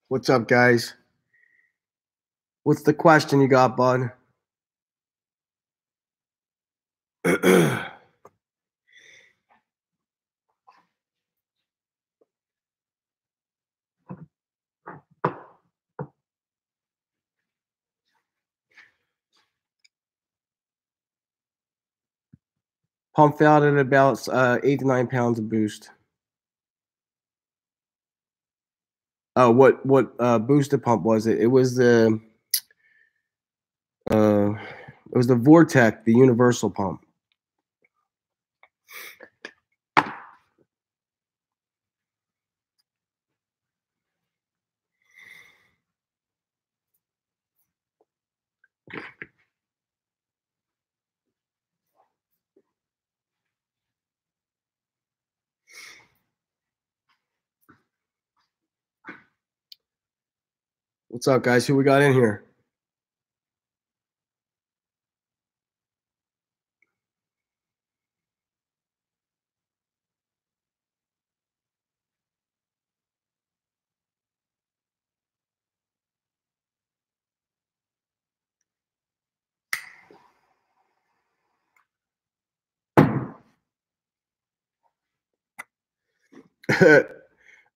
What's up, guys? What's the question you got, bud? Pump out at about 8 to 9 pounds of boost. Oh, what booster pump was it? It was the Vortec, the universal pump. What's up, guys? Who we got in here?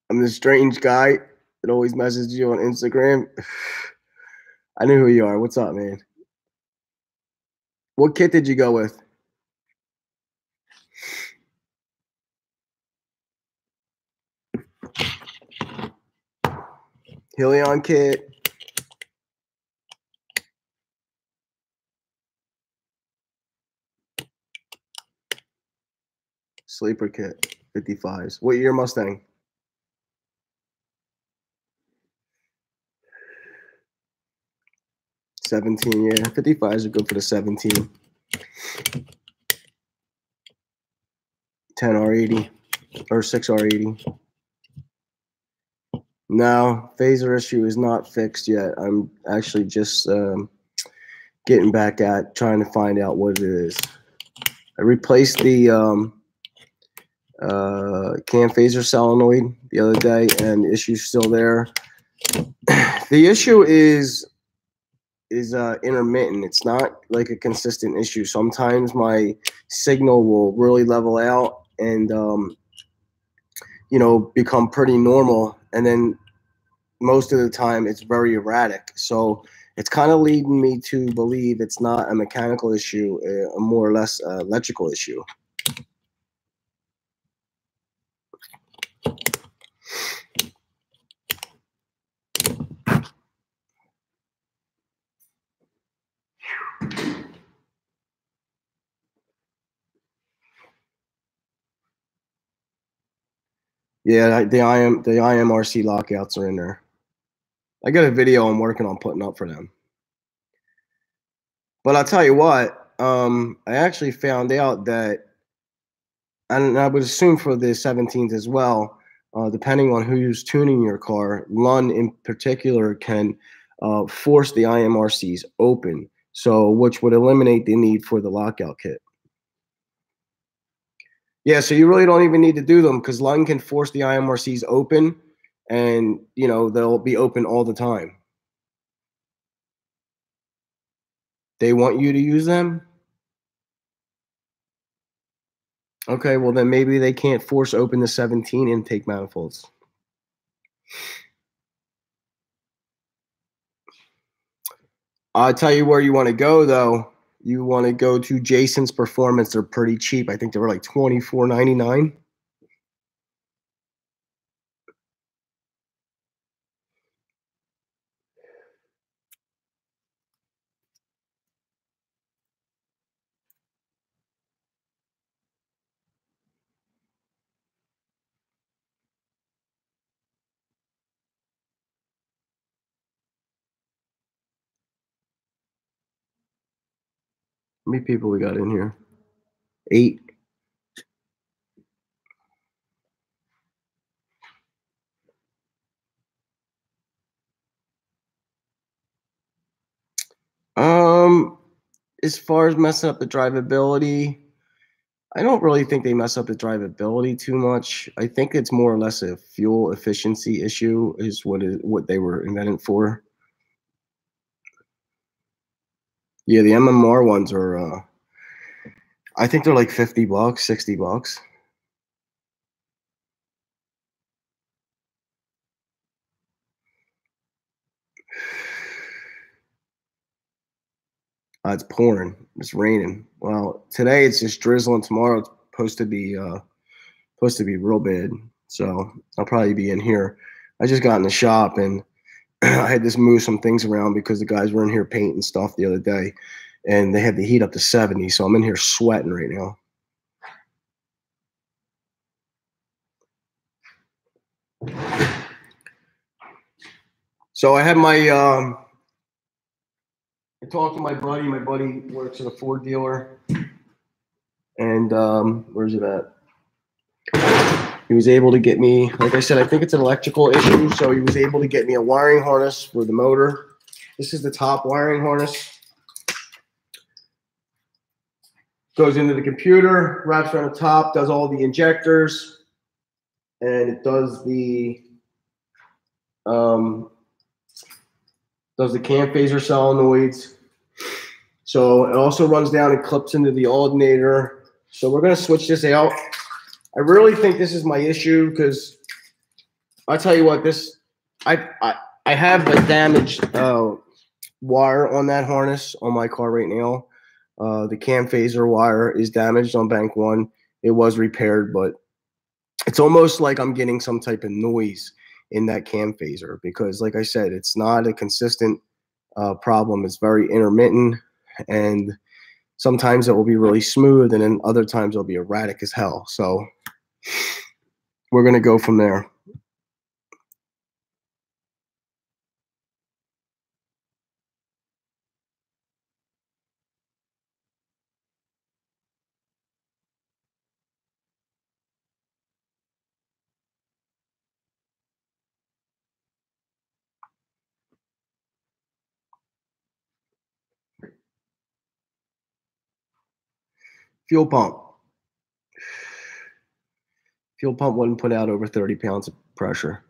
I'm the strange guy that always messages you on Instagram. I knew who you are. What's up, man? What kit did you go with? Helion kit. Sleeper kit. 55s. What year Mustang? '17, yeah. 55s are good for the 17. 10 R80 or 6 R80. No, phaser issue is not fixed yet. I'm actually just getting back at trying to find out what it is. I replaced the cam phaser solenoid the other day, and the issue's still there. The issue is intermittent. It's not like a consistent issue. Sometimes my signal will really level out and become pretty normal, and then most of the time it's very erratic. So it's kind of leading me to believe it's not a mechanical issue, a more or less electrical issue. Yeah, the IMRC lockouts are in there. I got a video I'm working on putting up for them. But I'll tell you what, I actually found out that, and I would assume for the 17s as well, depending on who's tuning your car, Lund in particular can force the IMRCs open, so which would eliminate the need for the lockout kit. Yeah, so you really don't even need to do them because Lund can force the IMRCs open, and they'll be open all the time. They want you to use them? Okay, well then maybe they can't force open the 17 intake manifolds. I'll tell you where you want to go though. You want to go to Jason's Performance. They're pretty cheap. I think they were like $24.99. How many people we got in here? 8. Um, as far as messing up the drivability, I don't really think they mess up the drivability too much. I think it's more or less a fuel efficiency issue is what they were invented for. Yeah, the MMR ones are I think they're like $50, $60. It's pouring. It's raining. Well, today it's just drizzling. Tomorrow it's supposed to be real bad. So I'll probably be in here. I just got in the shop and I had to move some things around because the guys were in here painting stuff the other day, and they had the heat up to 70. So I'm in here sweating right now. So I had my I talked to my buddy. My buddy works at a Ford dealer, and where's it at? He was able to get me, like I said, I think it's an electrical issue. So he was able to get me a wiring harness for the motor. This is the top wiring harness. Goes into the computer, wraps around the top, does all the injectors, and it um, does the cam phaser solenoids. So it also runs down and clips into the alternator. So we're going to switch this out. I really think this is my issue because I'll tell you what, I have a damaged wire on that harness on my car right now. The cam phaser wire is damaged on bank one. It was repaired, but it's almost like I'm getting some type of noise in that cam phaser because, like I said, it's not a consistent problem. It's very intermittent, and sometimes it will be really smooth, and then other times it'll be erratic as hell. So we're gonna go from there. Fuel pump. Fuel pump wouldn't put out over 30 pounds of pressure.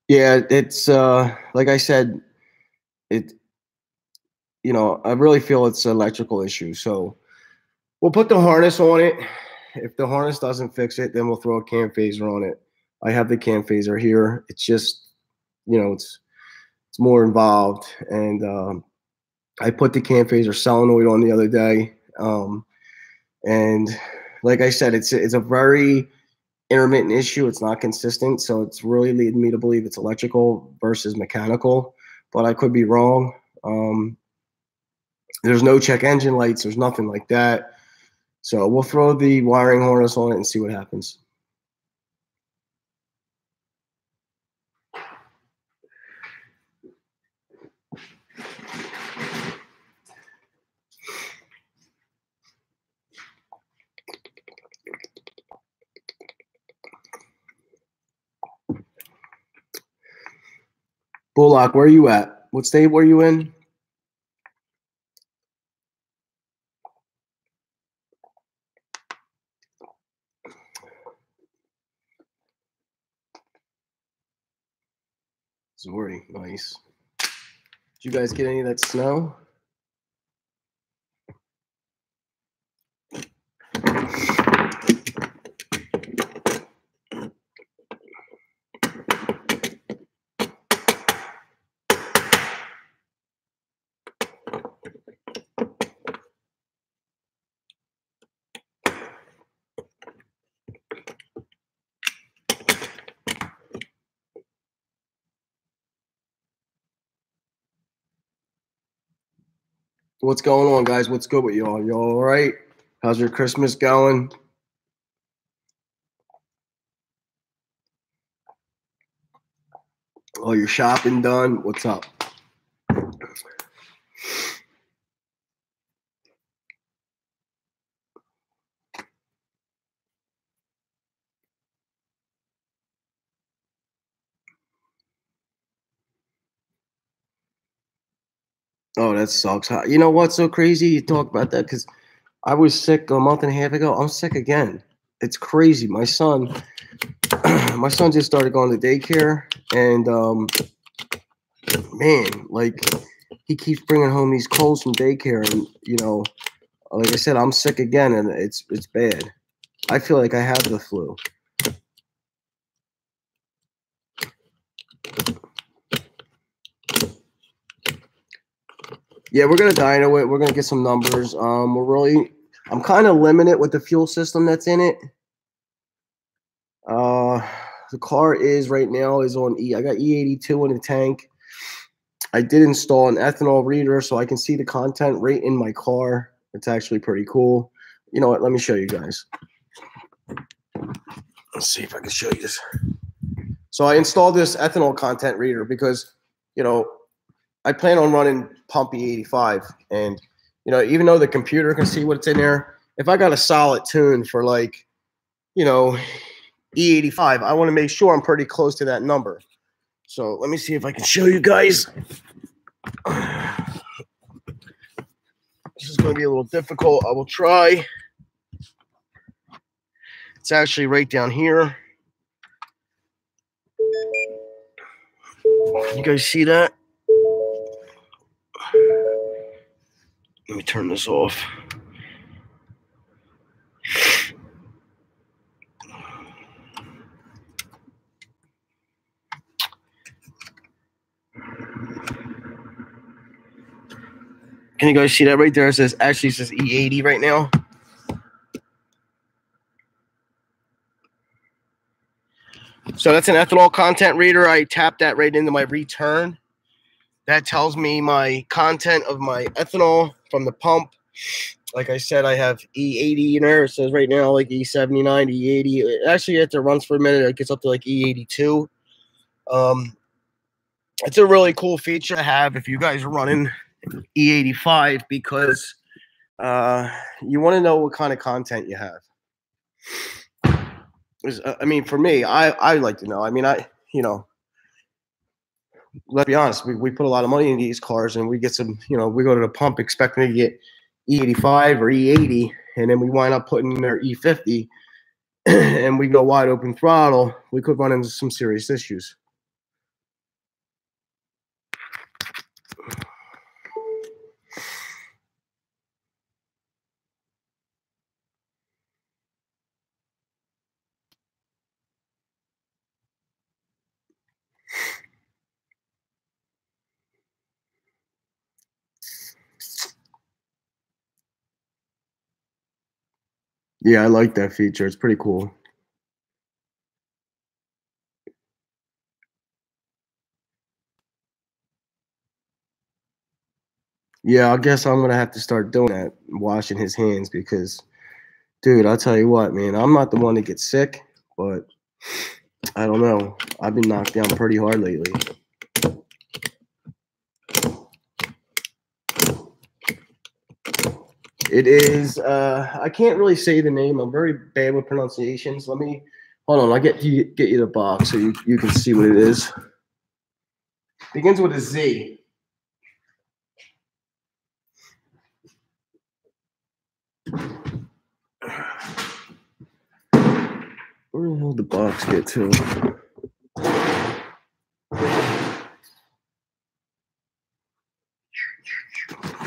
Yeah, it's like I said, it I really feel it's an electrical issue. So we'll put the harness on it. If the harness doesn't fix it, then we'll throw a cam phaser on it. I have the cam phaser here. It's just, it's more involved. And I put the cam phaser solenoid on the other day. And like I said, it's a very intermittent issue. It's not consistent. So it's really leading me to believe it's electrical versus mechanical, but I could be wrong. There's no check engine lights. There's nothing like that. So we'll throw the wiring harness on it and see what happens. Bullock, where are you at? What state were you in? Missouri, nice. Did you guys get any of that snow? What's going on, guys? What's good with y'all? You all right? How's your Christmas going? Oh, your shopping done? What's up? Oh, that sucks. You know what's so crazy? You talk about that because I was sick a month and a half ago. I'm sick again. It's crazy. My son, my son just started going to daycare, and man, like he keeps bringing home these colds from daycare, and like I said, I'm sick again, and it's bad. I feel like I have the flu. Yeah, we're gonna dyno it. We're gonna get some numbers. I'm kind of limited with the fuel system that's in it. Uh, the car is right now is on E. I got E82 in the tank. I did install an ethanol reader so I can see the content right in my car. It's actually pretty cool. You know what? Let me show you guys. Let's see if I can show you this. So I installed this ethanol content reader because, I plan on running pump E85, and even though the computer can see what's in there, if I got a solid tune for like, E85, I want to make sure I'm pretty close to that number. So let me see if I can show you guys. This is going to be a little difficult. I will try. It's actually right down here. You guys see that? Let me turn this off. Can you guys see that right there? It says E80 right now. So that's an ethanol content reader. I tapped that right into my return. That tells me my content of my ethanol from the pump. Like I said, I have E80 in there. It says right now like E79, E80. Actually, after it runs for a minute, it gets up to like E82. It's a really cool feature to have if you guys are running E85 because you want to know what kind of content you have. I mean, for me, I like to know. I mean, let's be honest, we put a lot of money in these cars, and we get some, we go to the pump expecting to get E85 or E80, and then we wind up putting in their E50, and we go wide open throttle. We could run into some serious issues. Yeah, I like that feature. It's pretty cool. Yeah, I guess I'm gonna have to start doing that, washing his hands, because, dude, I'll tell you what, man, I'm not the one to get sick, but I don't know. I've been knocked down pretty hard lately. It is, I can't really say the name. I'm very bad with pronunciations. Hold on, I'll get you the box so you can see what it is. Begins with a Z. Where the hell did the box get to?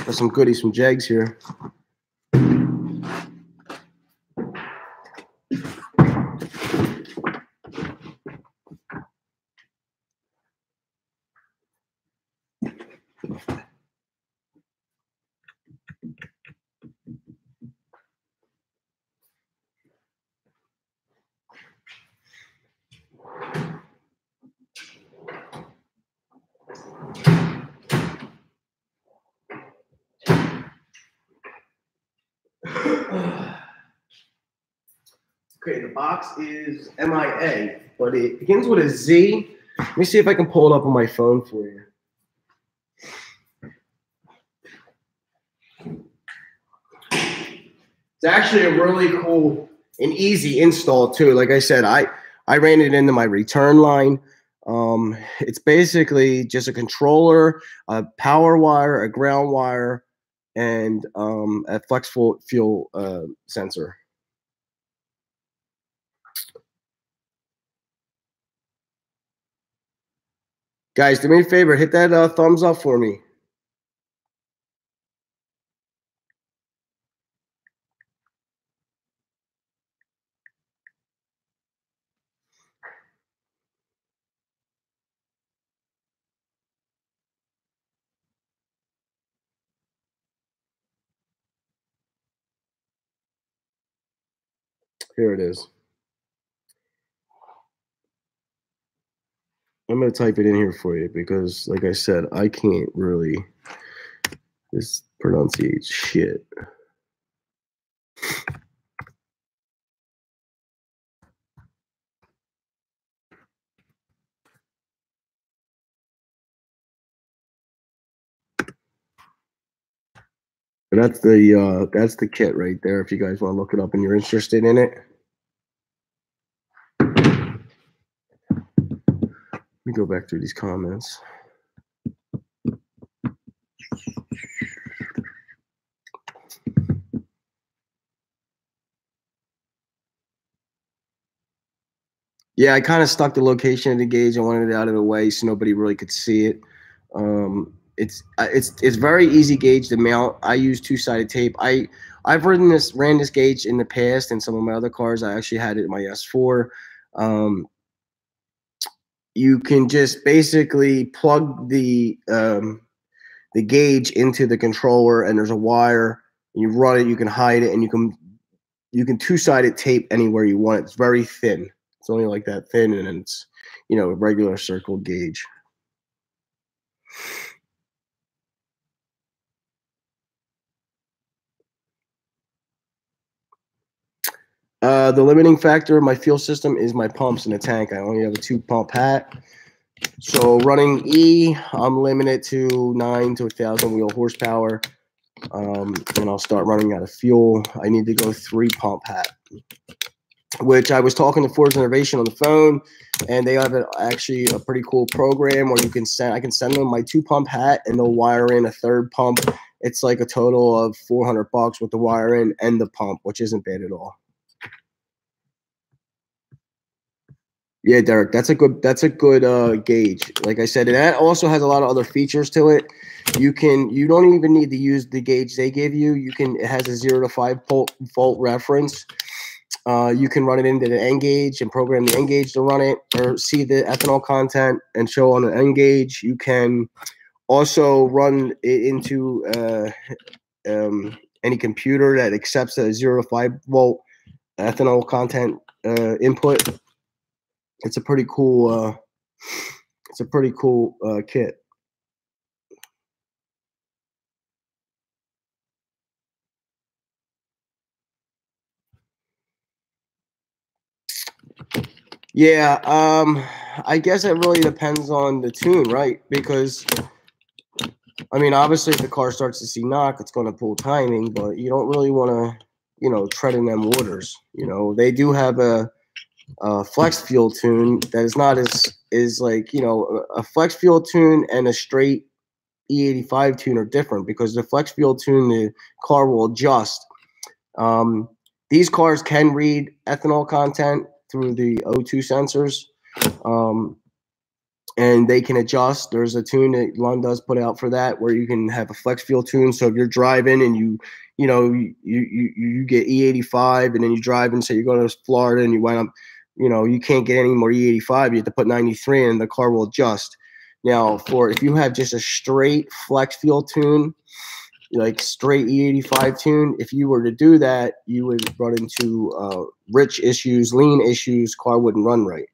Got some goodies from Jags here. Okay, the box is MIA, but it begins with a Z. Let me see if I can pull it up on my phone for you. It's actually a really cool and easy install too. Like I said, I ran it into my return line. It's basically just a controller, a power wire, a ground wire, and a flex fuel sensor. Guys, do me a favor, hit that thumbs up for me. Here it is. I'm going to type it in here for you because, like I said, I can't really just pronunciate shit. That's the kit right there. If you guys want to look it up and you're interested in it, let me go back through these comments. Yeah, I kind of stuck the location of the gauge. I wanted it out of the way so nobody really could see it. It's very easy gauge to mount. I use two-sided tape. I've ran this gauge in the past in some of my other cars. I actually had it in my S4. You can just basically plug the gauge into the controller, and there's a wire. And you run it. You can hide it, and you can two-sided tape anywhere you want. It's very thin. It's only like that thin, and it's a regular circle gauge. The limiting factor of my fuel system is my pumps in the tank. I only have a 2-pump hat. So running E, I'm limited to 9 to 1,000 wheel horsepower. And I'll start running out of fuel. I need to go 3-pump hat, which I was talking to Forza Innovation on the phone, and they have actually a pretty cool program where I can send them my 2-pump hat, and they'll wire in a 3rd pump. It's like a total of $400 with the wire in and the pump, which isn't bad at all. Yeah, Derek, that's a good gauge. Like I said, and that also has a lot of other features to it. You don't even need to use the gauge they give you. It has a 0 to 5 volt reference. You can run it into the N gauge and program the N gauge to run it, or see the ethanol content and show on the N gauge. You can also run it into any computer that accepts a 0 to 5 volt ethanol content input. It's a pretty cool kit. Yeah, I guess it really depends on the tune, right? Because I mean, obviously, if the car starts to see knock, it's going to pull timing, but you don't really want to, tread in them waters. They do have a flex fuel tune that is not as like, a flex fuel tune and a straight E85 tune are different, because the flex fuel tune, the car will adjust. These cars can read ethanol content through the O2 sensors, and they can adjust. There's a tune that Lund does put out for that, where you can have a flex fuel tune. So if you're driving and you get E85, and then you drive and say you're going to Florida and you wind up, you can't get any more E85. You have to put 93 in, and the car will adjust. Now, if you have just a straight flex fuel tune, like straight E85 tune, if you were to do that, you would run into rich issues, lean issues. Car wouldn't run right.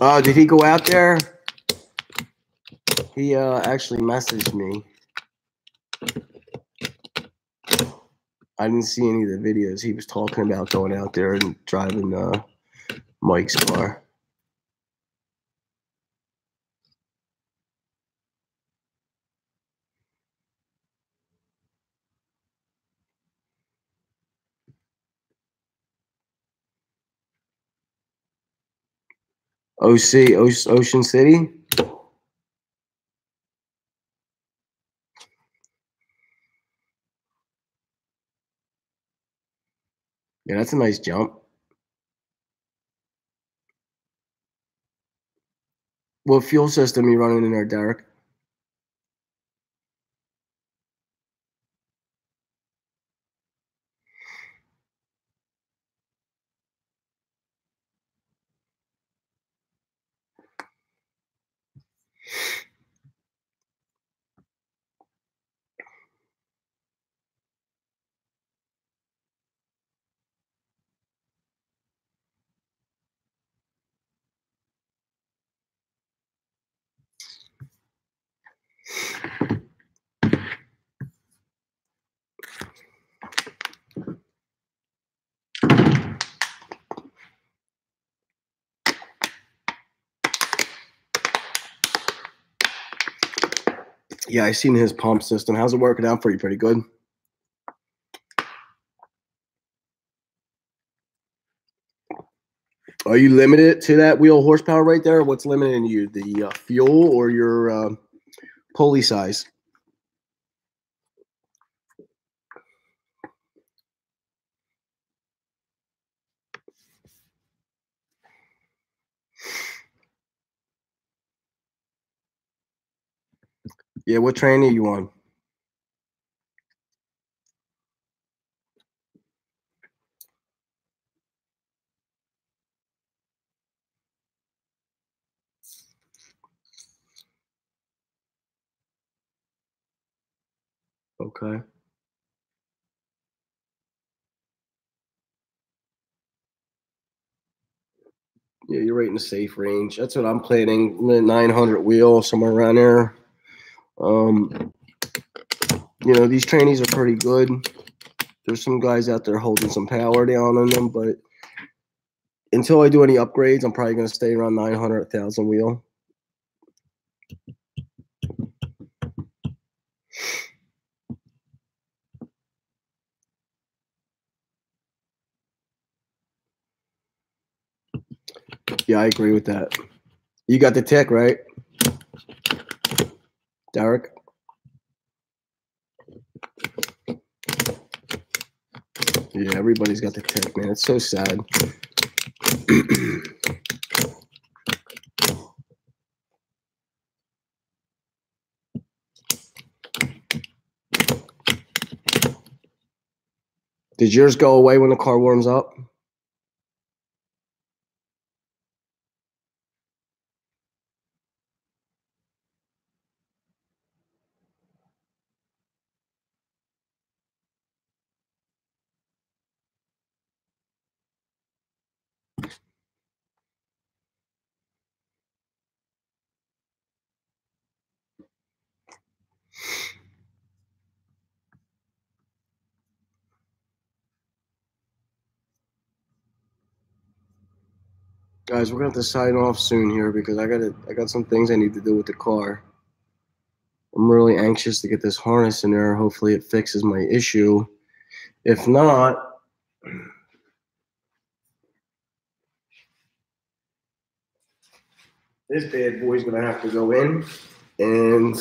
Did he go out there? He actually messaged me. I didn't see any of the videos. He was talking about going out there and driving Mike's car. Ocean City. Yeah, that's a nice jump. What fuel system are you running in there, Derek? Yeah, I seen his pump system. How's it working out for you? Pretty good. Are you limited to that wheel horsepower right there? What's limiting you? The fuel or your pulley size? Yeah, what train are you on? Okay. Yeah, you're right in the safe range. That's what I'm planning. 900 wheel, somewhere around there. These trainees are pretty good. There's some guys out there holding some power down on them, but until I do any upgrades, I'm probably going to stay around 900, 1,000 wheel. Yeah, I agree with that. You got the tick, right, Derek? Yeah, everybody's got the tick, man. It's so sad. Did yours go away when the car warms up? Guys, we're gonna have to sign off soon here because I got some things I need to do with the car. I'm really anxious to get this harness in there. Hopefully it fixes my issue. If not, this bad boy's gonna have to go in. And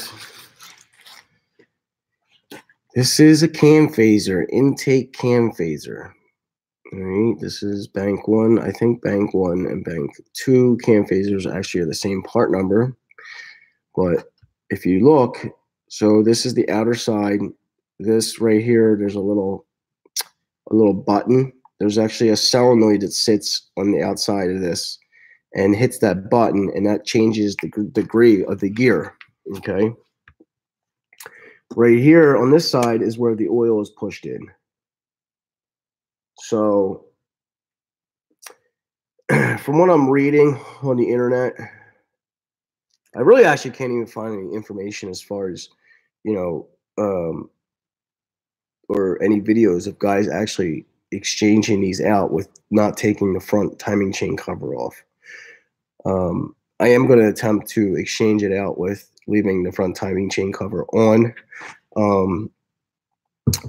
this is a cam phaser, intake cam phaser. All right, this is bank one. I think bank one and bank two cam phasers actually are the same part number. But if you look, so this is the outer side. This right here, there's a little button. There's actually a solenoid that sits on the outside of this and hits that button, and that changes the degree of the gear. Okay. Right here on this side is where the oil is pushed in. So from what I'm reading on the internet, I really actually can't even find any information as far as, you know, or any videos of guys actually exchanging these out with not taking the front timing chain cover off. I am going to attempt to exchange it out with leaving the front timing chain cover on. Um,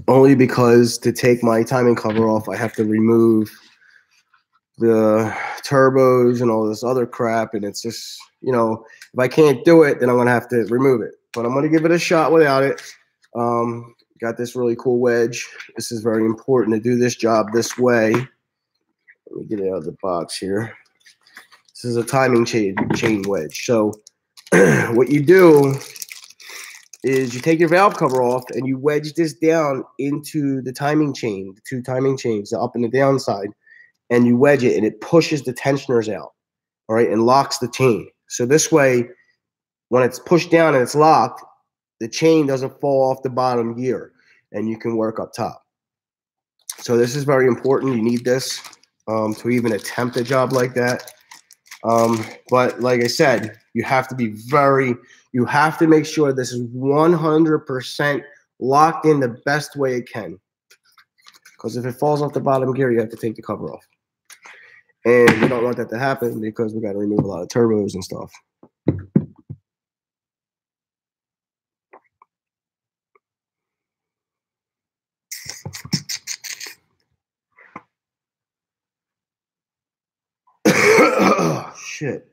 Only because to take my timing cover off, I have to remove the turbos and all this other crap. And it's just, if I can't do it, then I'm going to have to remove it. But I'm going to give it a shot without it. Got this really cool wedge. This is very important to do this job this way. Let me get it out of the box here. This is a timing chain wedge. So what you do is you take your valve cover off and you wedge this down into the timing chain, the two timing chains, the up and the down side, and you wedge it and it pushes the tensioners out, all right, and locks the chain. So this way, when it's pushed down and it's locked, the chain doesn't fall off the bottom gear and you can work up top. So this is very important. You need this to even attempt a job like that. But like I said, you have to make sure this is 100% locked in the best way it can. Because if it falls off the bottom gear, you have to take the cover off. And we don't want that to happen because we got to remove a lot of turbos and stuff. Oh, shit.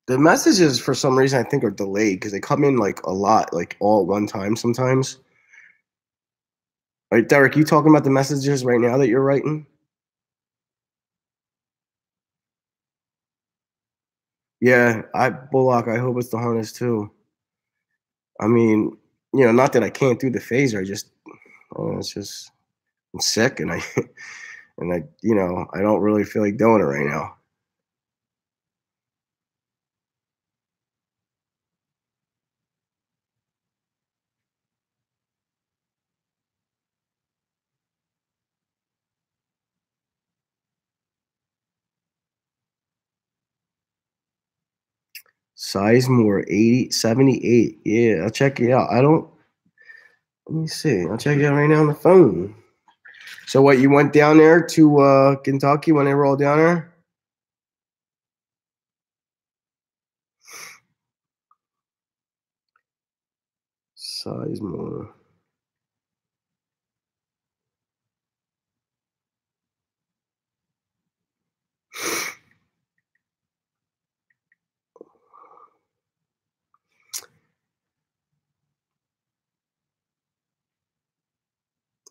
The messages for some reason I think are delayed because they come in like a lot, like all at one time sometimes. All right, Derek, you talking about the messages right now that you're writing? Yeah, Bullock, I hope it's the harness too. I mean, not that I can't do the phaser, it's just I'm sick and I don't really feel like doing it right now. Sizemore 78. Yeah, I'll check it out. Let me see. I'll check it out right now on the phone. So what, you went down there to Kentucky when they were all down there? Sizemore.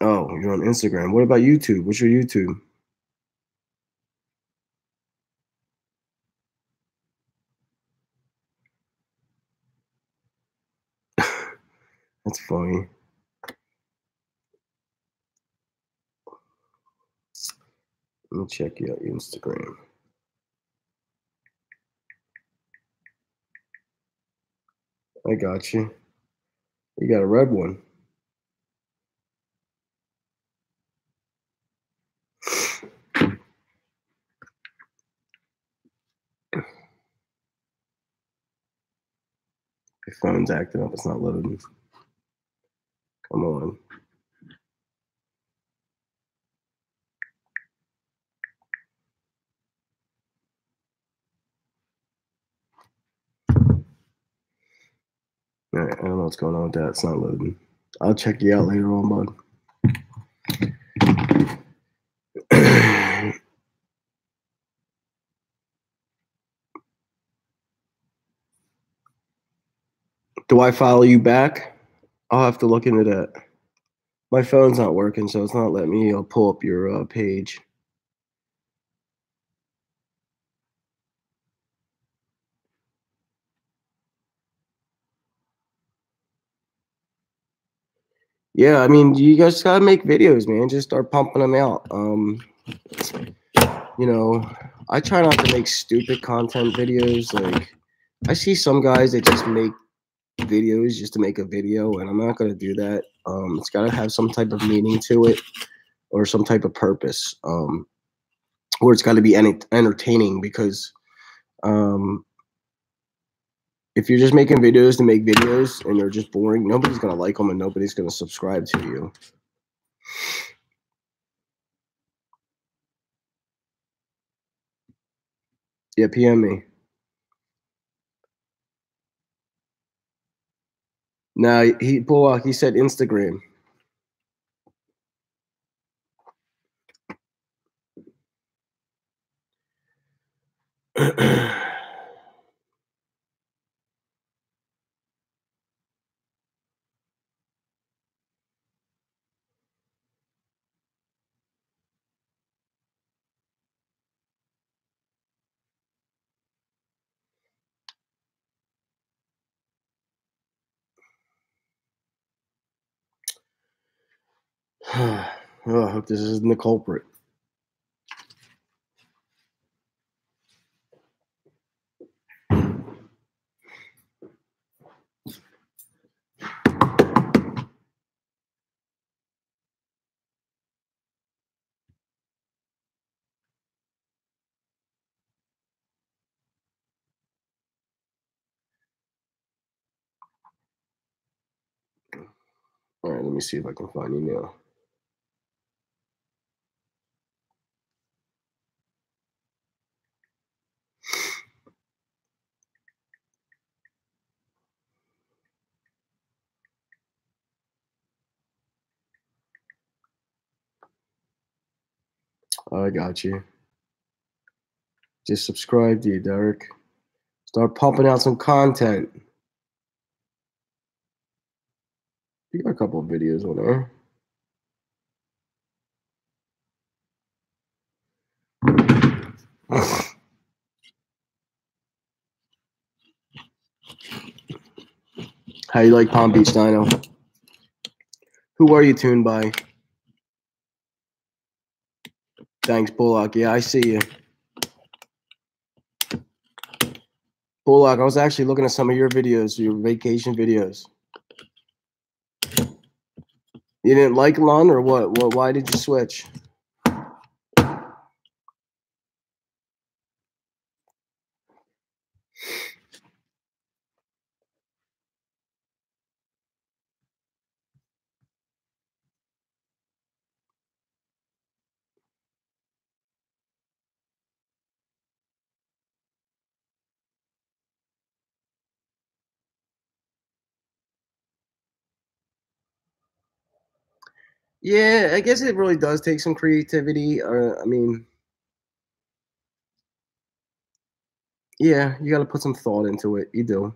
Oh, you're on Instagram. What about YouTube? What's your YouTube? That's funny. Let me check you out your Instagram. I got you. You got a red one. Your phone's acting up. It's not loading. Come on. All right, I don't know what's going on with that. It's not loading. I'll check you out later on, bud. Do I follow you back? I'll have to look into that. My phone's not working, so it's not letting me pull up your page. Yeah, I mean, you guys gotta make videos, man. Just start pumping them out. You know, I try not to make stupid content videos. Like, I see some guys that just make videos just to make a video, and I'm not gonna do that. It's gotta have some type of meaning to it or some type of purpose. Or it's gotta be entertaining because um, if you're just making videos to make videos and they're just boring, nobody's gonna like them and nobody's gonna subscribe to you. Yeah, PM me. No, he said Instagram. Oh, I hope this isn't the culprit. All right, let me see if I can find you now. I got you. Just subscribe to you, Derek. Start pumping out some content. You got a couple of videos on there. How you like Palm Beach Dino? Who are you tuned by? Thanks, Bullock. Yeah, I see you. Bullock, I was actually looking at some of your videos, your vacation videos. You didn't like Lon or what? Why did you switch? Yeah, I guess it really does take some creativity. I mean, yeah, you got to put some thought into it. You do.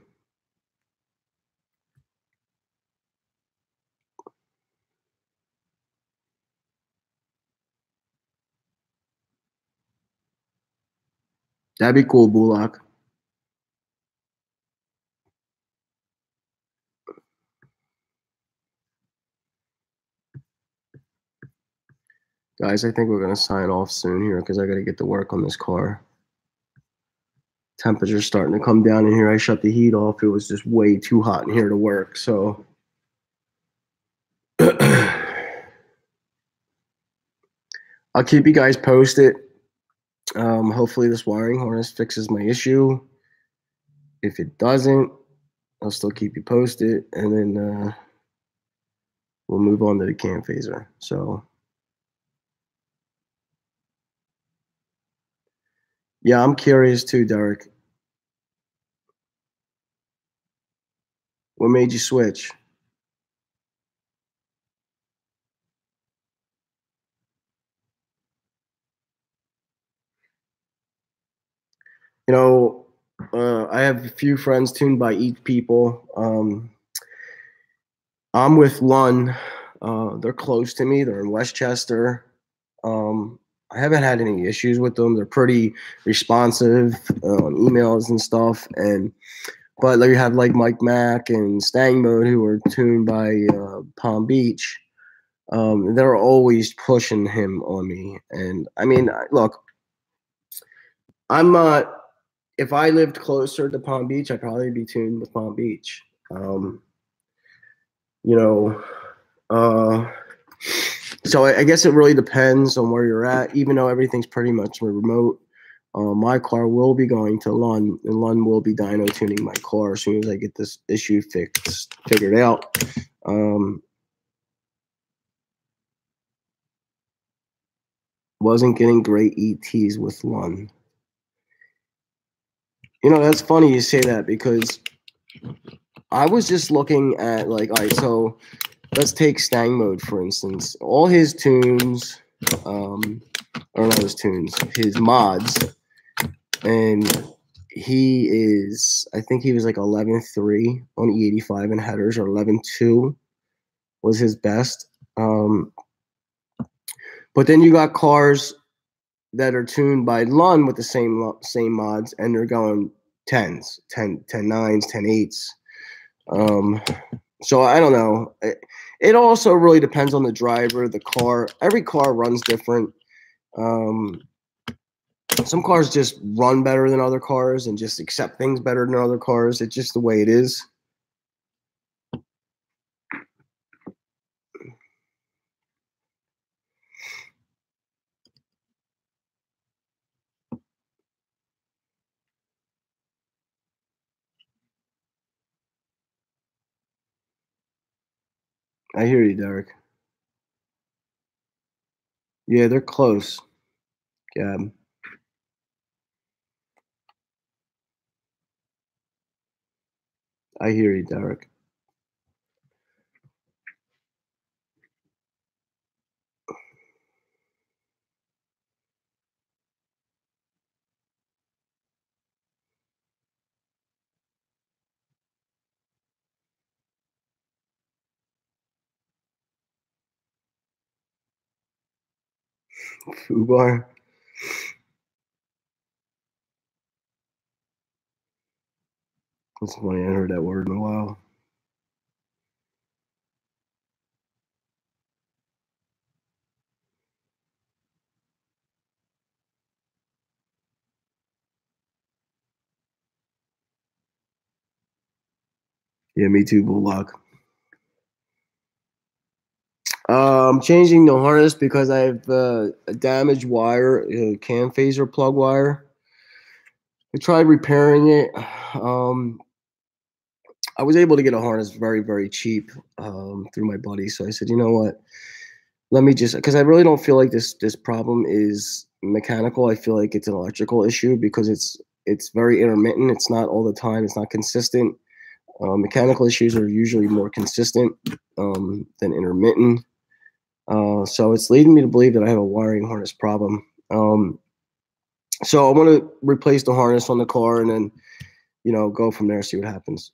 That'd be cool, Bullock. Guys, I think we're going to sign off soon here because I got to get to work on this car. Temperature's starting to come down in here. I shut the heat off. It was just way too hot in here to work. So I'll keep you guys posted. Hopefully this wiring harness fixes my issue. If it doesn't, I'll still keep you posted. And then we'll move on to the cam phaser. So yeah, I'm curious too, Derek. What made you switch? You know, I have a few friends tuned by each people. I'm with Lund. They're close to me. They're in Westchester. I haven't had any issues with them. They're pretty responsive on emails and stuff. But like you have like Mike Mack and Stang Mode who are tuned by Palm Beach. They're always pushing him on me. And I mean, look, I'm not. If I lived closer to Palm Beach, I'd probably be tuned with Palm Beach. You know, uh, so I guess it really depends on where you're at. Even though everything's pretty much remote, my car will be going to Lund, and Lund will be dyno tuning my car as soon as I get this issue figured out. Wasn't getting great ETs with Lund. You know, that's funny you say that because I was just looking at like, all right, so let's take Stang Mode for instance. All his tunes, or not his tunes, his mods, and he is, I think he was like 11.3 on E85 and headers, or 11.2 was his best. But then you got cars that are tuned by Lund with the same mods, and they're going 10s, 10 9s, 10 8s. So I don't know. It also really depends on the driver, the car. Every car runs different. Some cars just run better than other cars and just accept things better than other cars. It's just the way it is. I hear you, Derek. Yeah, they're close. Yeah. I hear you, Derek. Fubar. That's funny. I heard that word in a while. Yeah, me too, Bullock. I'm changing the harness because I have a damaged wire, a cam phaser plug wire. I tried repairing it. I was able to get a harness very, very cheap through my buddy. So I said, you know what? Let me just, because I really don't feel like this problem is mechanical. I feel like it's an electrical issue because it's very intermittent. It's not all the time. It's not consistent. Mechanical issues are usually more consistent than intermittent. So it's leading me to believe that I have a wiring harness problem. So I want to replace the harness on the car and then, go from there, see what happens.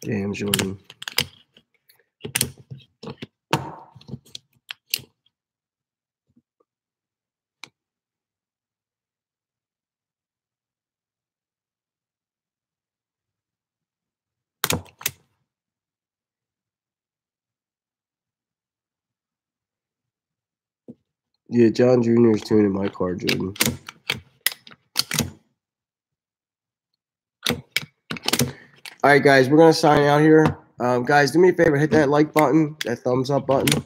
Damn, Jordan. Yeah, John Jr. is tuning my car, Jordan. All right, guys, we're going to sign out here. Guys, do me a favor, hit that like button, that thumbs up button.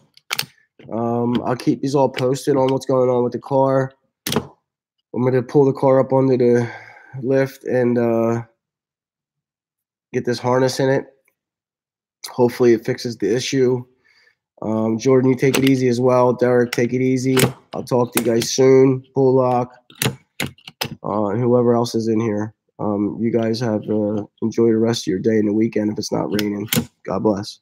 I'll keep these all posted on what's going on with the car. I'm going to pull the car up onto the lift and get this harness in it. Hopefully it fixes the issue. Jordan, you take it easy as well. Derek, take it easy. I'll talk to you guys soon. Bullock, and whoever else is in here. You guys have enjoy the rest of your day and the weekend if it's not raining. God bless.